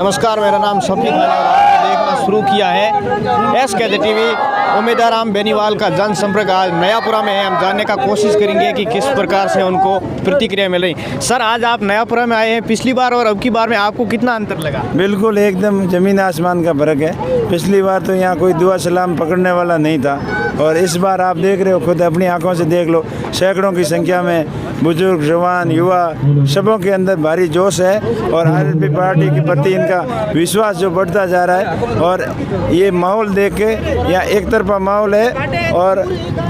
नमस्कार, मेरा नाम शफीक है और आपने देखना शुरू किया है SKJ टीवी। उम्मीदवार राम बेनीवाल का जनसंपर्क आज नयापुरा में है। हम जानने का कोशिश करेंगे कि किस प्रकार से उनको प्रतिक्रिया मिल रही। सर, आज आप नयापुरा में आए हैं, पिछली बार और अब की बार में आपको कितना अंतर लगा? बिल्कुल एकदम ज़मीन आसमान का फ़र्क है। पिछली बार तो यहाँ कोई दुआ सलाम पकड़ने वाला नहीं था और इस बार आप देख रहे हो, खुद अपनी आंखों से देख लो, सैकड़ों की संख्या में बुजुर्ग, जवान, युवा सबों के अंदर भारी जोश है और RLP पार्टी के प्रति इनका विश्वास जो बढ़ता जा रहा है। और ये माहौल देख के यहाँ एक तरफा माहौल है और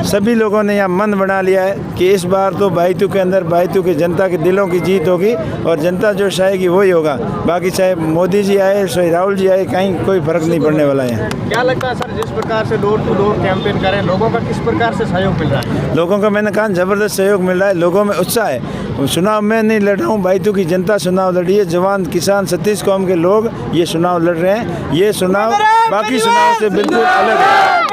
सभी लोगों ने यहाँ मन बना लिया है कि इस बार तो बायतू के अंदर बायतू के जनता के दिलों की जीत होगी और जनता जो चाहेगी वही होगा। बाकी चाहे मोदी जी आए, चाहे राहुल जी आए, कहीं कोई फर्क नहीं पड़ने वाला है। क्या लगता है सर, जिस प्रकार से डोर टू डोर कैंपेन करें, लोगों का किस प्रकार से सहयोग मिल रहा है? लोगों का मैंने कहा ज़बरदस्त सहयोग मिल रहा है, लोगों में उत्साह है। चुनाव मैं नहीं लड़ रहा हूँ, बायतू की जनता चुनाव लड़ रही है। जवान, किसान, 36 कौम के लोग ये चुनाव लड़ रहे हैं। ये चुनाव बाकी चुनाव से बिल्कुल अलग है।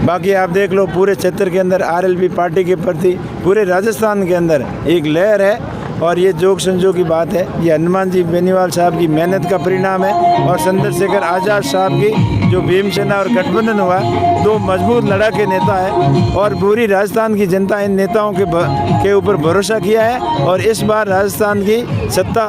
बाकी आप देख लो, पूरे क्षेत्र के अंदर RLP पार्टी के प्रति पूरे राजस्थान के अंदर एक लहर है और ये जोग संजोग की बात है। ये हनुमान जी बेनीवाल साहब की मेहनत का परिणाम है और चंद्रशेखर आज़ाद साहब की जो भीमसेना और गठबंधन हुआ, दो मजबूत लड़ाके नेता है और पूरी राजस्थान की जनता इन नेताओं के ऊपर भरोसा किया है और इस बार राजस्थान की सत्ता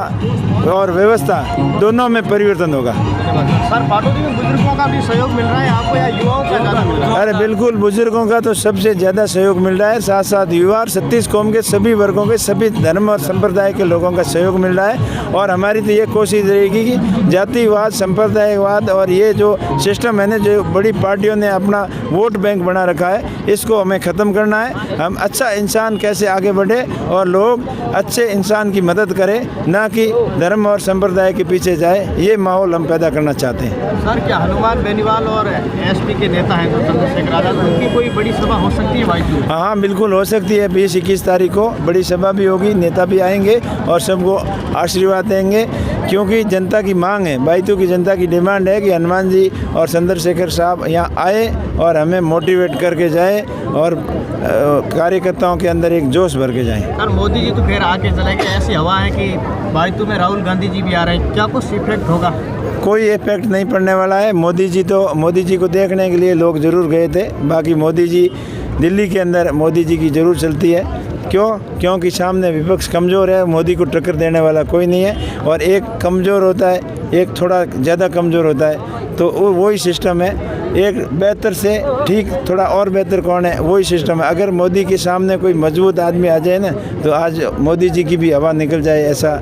और व्यवस्था दोनों में परिवर्तन होगा। सर, पाटोदी में बुजुर्गों का भी सहयोग मिल रहा है आपको या युवाओं का ज़्यादा मिल रहा है? अरे बिल्कुल, बुजुर्गों का तो सबसे ज़्यादा सहयोग मिल रहा है, साथ साथ युवा और 36 कौम के सभी वर्गों के, सभी धर्म और संप्रदाय के लोगों का सहयोग मिल रहा है। और हमारी तो ये कोशिश रहेगी कि जातिवाद, संप्रदायवाद और ये जो सिस्टम है ना, जो बड़ी पार्टियों ने अपना वोट बैंक बना रखा है, इसको हमें ख़त्म करना है। हम अच्छा इंसान कैसे आगे बढ़े और लोग अच्छे इंसान की मदद करें, ना कि धर्म और संप्रदाय के पीछे जाए, ये माहौल हम पैदा करना चाहते हैं। सर, क्या हनुमान बेनीवाल और SP के नेता हैं जो चंद्रशेखर आज़ाद, उनकी कोई बड़ी सभा हो सकती है बायतू? हाँ, बिल्कुल हो सकती है। 20-21 तारीख को बड़ी सभा भी होगी, नेता भी आएंगे और सबको आशीर्वाद देंगे, क्योंकि जनता की मांग है, बायतू की जनता की डिमांड है कि हनुमान जी और चंद्रशेखर साहब यहाँ आए और हमें मोटिवेट करके जाए और कार्यकर्ताओं के अंदर एक जोश भर के जाएं। सर, मोदी जी तो फिर आके चले गए, ऐसी हवा है कि बायतू में राहुल गांधी जी भी आ रहे हैं, क्या कुछ इफेक्ट होगा? कोई इफेक्ट नहीं पड़ने वाला है। मोदी जी को देखने के लिए लोग ज़रूर गए थे। बाकी मोदी जी दिल्ली के अंदर मोदी जी की ज़रूर चलती है। क्योंकि सामने विपक्ष कमज़ोर है, मोदी को टक्कर देने वाला कोई नहीं है और एक कमज़ोर होता है, एक थोड़ा ज़्यादा कमज़ोर होता है, तो वही सिस्टम है। एक बेहतर से ठीक थोड़ा और बेहतर कौन है, वही सिस्टम है। अगर मोदी के सामने कोई मजबूत आदमी आ जाए ना, तो आज मोदी जी की भी हवा निकल जाए, ऐसा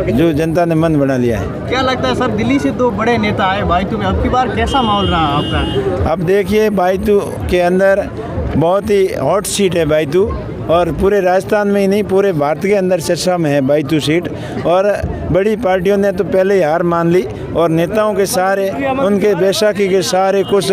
जो जनता ने मन बना लिया है। क्या लगता है सर, दिल्ली से दो बड़े नेता आए बायतू में, अब की बार कैसा माहौल रहा आपका? अब देखिए, बायतू के अंदर बहुत ही हॉट सीट है बायतू, और पूरे राजस्थान में ही नहीं, पूरे भारत के अंदर चर्चा में है बायतू सीट। और बड़ी पार्टियों ने तो पहले ही हार मान ली और नेताओं के सारे, उनके बैसाखी के सारे कुछ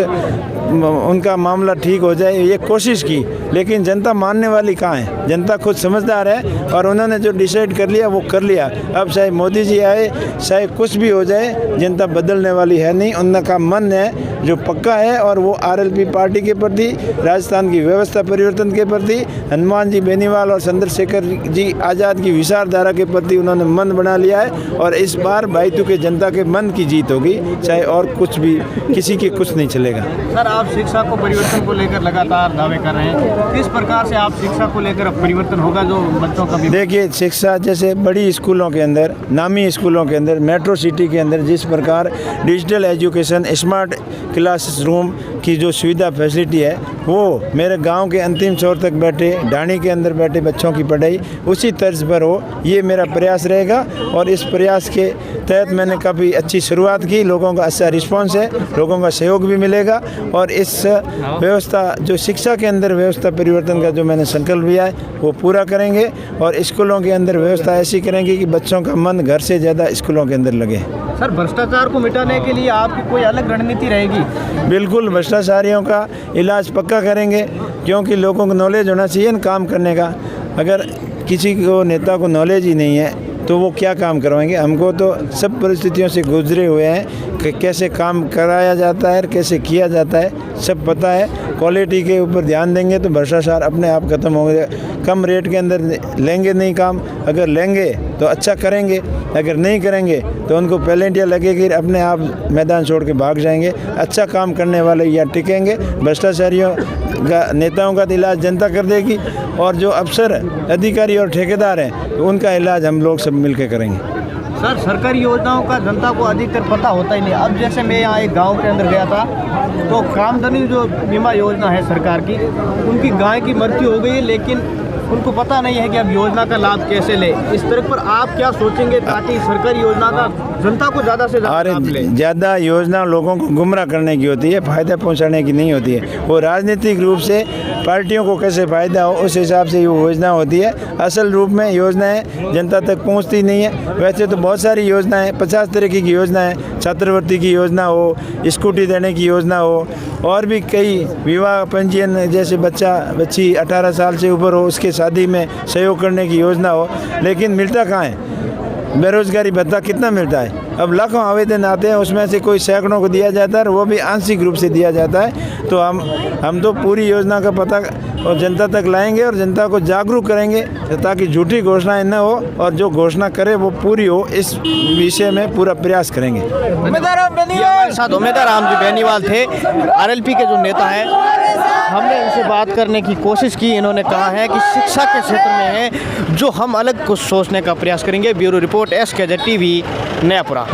उनका मामला ठीक हो जाए ये कोशिश की, लेकिन जनता मानने वाली कहाँ है? जनता खुद समझदार है और उन्होंने जो डिसाइड कर लिया वो कर लिया। अब चाहे मोदी जी आए, चाहे कुछ भी हो जाए, जनता बदलने वाली है नहीं। उनका मन है जो पक्का है और वो RLP पार्टी के प्रति, राजस्थान की व्यवस्था परिवर्तन के प्रति, हनुमान जी बेनीवाल और चंद्रशेखर जी आज़ाद की विचारधारा के प्रति उन्होंने मन बना लिया है और इस बार बायतू के जनता के मन की जीत होगी, चाहे और कुछ भी, किसी के कुछ नहीं चलेगा। सर, आप शिक्षा को परिवर्तन को लेकर लगातार दावे कर रहे हैं, किस प्रकार से आप शिक्षा को लेकर परिवर्तन होगा जो बच्चों का? देखिए, शिक्षा जैसे बड़ी स्कूलों के अंदर, नामी स्कूलों के अंदर, मेट्रो सिटी के अंदर जिस प्रकार डिजिटल एजुकेशन, स्मार्ट क्लासरूम की जो सुविधा फैसिलिटी है, वो मेरे गांव के अंतिम छोर तक बैठे, ढाणी के अंदर बैठे बच्चों की पढ़ाई उसी तर्ज पर हो, ये मेरा प्रयास रहेगा। और इस प्रयास के तहत मैंने काफ़ी अच्छी शुरुआत की, लोगों का अच्छा रिस्पांस है, लोगों का सहयोग भी मिलेगा और इस व्यवस्था जो शिक्षा के अंदर व्यवस्था परिवर्तन का जो मैंने संकल्प लिया है वो पूरा करेंगे और स्कूलों के अंदर व्यवस्था ऐसी करेंगे कि बच्चों का मन घर से ज़्यादा स्कूलों के अंदर लगे। सर, भ्रष्टाचार को मिटाने के लिए आपकी कोई अलग रणनीति रहेगी? बिल्कुल, भ्रष्टाचारियों का इलाज पक्का करेंगे, क्योंकि लोगों को नॉलेज होना चाहिए ना काम करने का। अगर किसी को नेता को नॉलेज ही नहीं है तो वो क्या काम करवाएंगे? हमको तो सब परिस्थितियों से गुजरे हुए हैं कि कैसे काम कराया जाता है, कैसे किया जाता है, सब पता है। क्वालिटी के ऊपर ध्यान देंगे तो भ्रष्टाचार अपने आप खत्म कम रेट के अंदर लेंगे नहीं काम, अगर लेंगे तो अच्छा करेंगे, अगर नहीं करेंगे तो उनको पेनल्टियाँ लगेगी, अपने आप मैदान छोड़ के भाग जाएंगे। अच्छा काम करने वाले यहाँ टिकेंगे, भ्रष्टाचारियों का नेताओं का इलाज जनता कर देगी, और जो अफसर अधिकारी और ठेकेदार हैं उनका इलाज हम लोग सब मिलकर करेंगे। सर, सरकारी योजनाओं का जनता को अधिकतर पता होता ही नहीं। अब जैसे मैं यहाँ एक गांव के अंदर गया था, तो कामधनी जो बीमा योजना है सरकार की, उनकी गाय की मृत्यु हो गई है, लेकिन उनको पता नहीं है कि अब योजना का लाभ कैसे ले। इस तरह पर आप क्या सोचेंगे ताकि सरकारी योजना का जनता को ज़्यादा से ज़्यादा लाभ मिले? ज़्यादा योजना लोगों को गुमराह करने की होती है, फ़ायदा पहुंचाने की नहीं होती है। वो राजनीतिक रूप से पार्टियों को कैसे फ़ायदा हो उस हिसाब से ये योजना होती है। असल रूप में योजनाएं जनता तक पहुंचती नहीं है। वैसे तो बहुत सारी योजनाएं, 50 तरीके की योजनाएं, छात्रवृत्ति की योजना हो, स्कूटी देने की योजना हो, और भी कई विवाह पंजीयन, जैसे बच्ची 18 साल से ऊपर हो उसके शादी में सहयोग करने की योजना हो, लेकिन मिलता कहाँ है? बेरोजगारी भत्ता कितना मिलता है? अब लाखों आवेदन आते हैं, उसमें से कोई सैकड़ों को दिया जाता है, और वो भी आंशिक रूप से दिया जाता है। तो हम तो पूरी योजना का पता और जनता तक लाएंगे और जनता को जागरूक करेंगे ताकि झूठी घोषणाएं न हो, और जो घोषणा करे वो पूरी हो, इस विषय में पूरा प्रयास करेंगे। हमारे साथ उम्मीदवार राम जी बेनीवाल थे, आरएलपी के जो नेता हैं। हमने इनसे बात करने की कोशिश की, इन्होंने कहा है कि शिक्षा के क्षेत्र में है जो हम अलग कुछ सोचने का प्रयास करेंगे। Bureau report SKZ TV, Nayapura.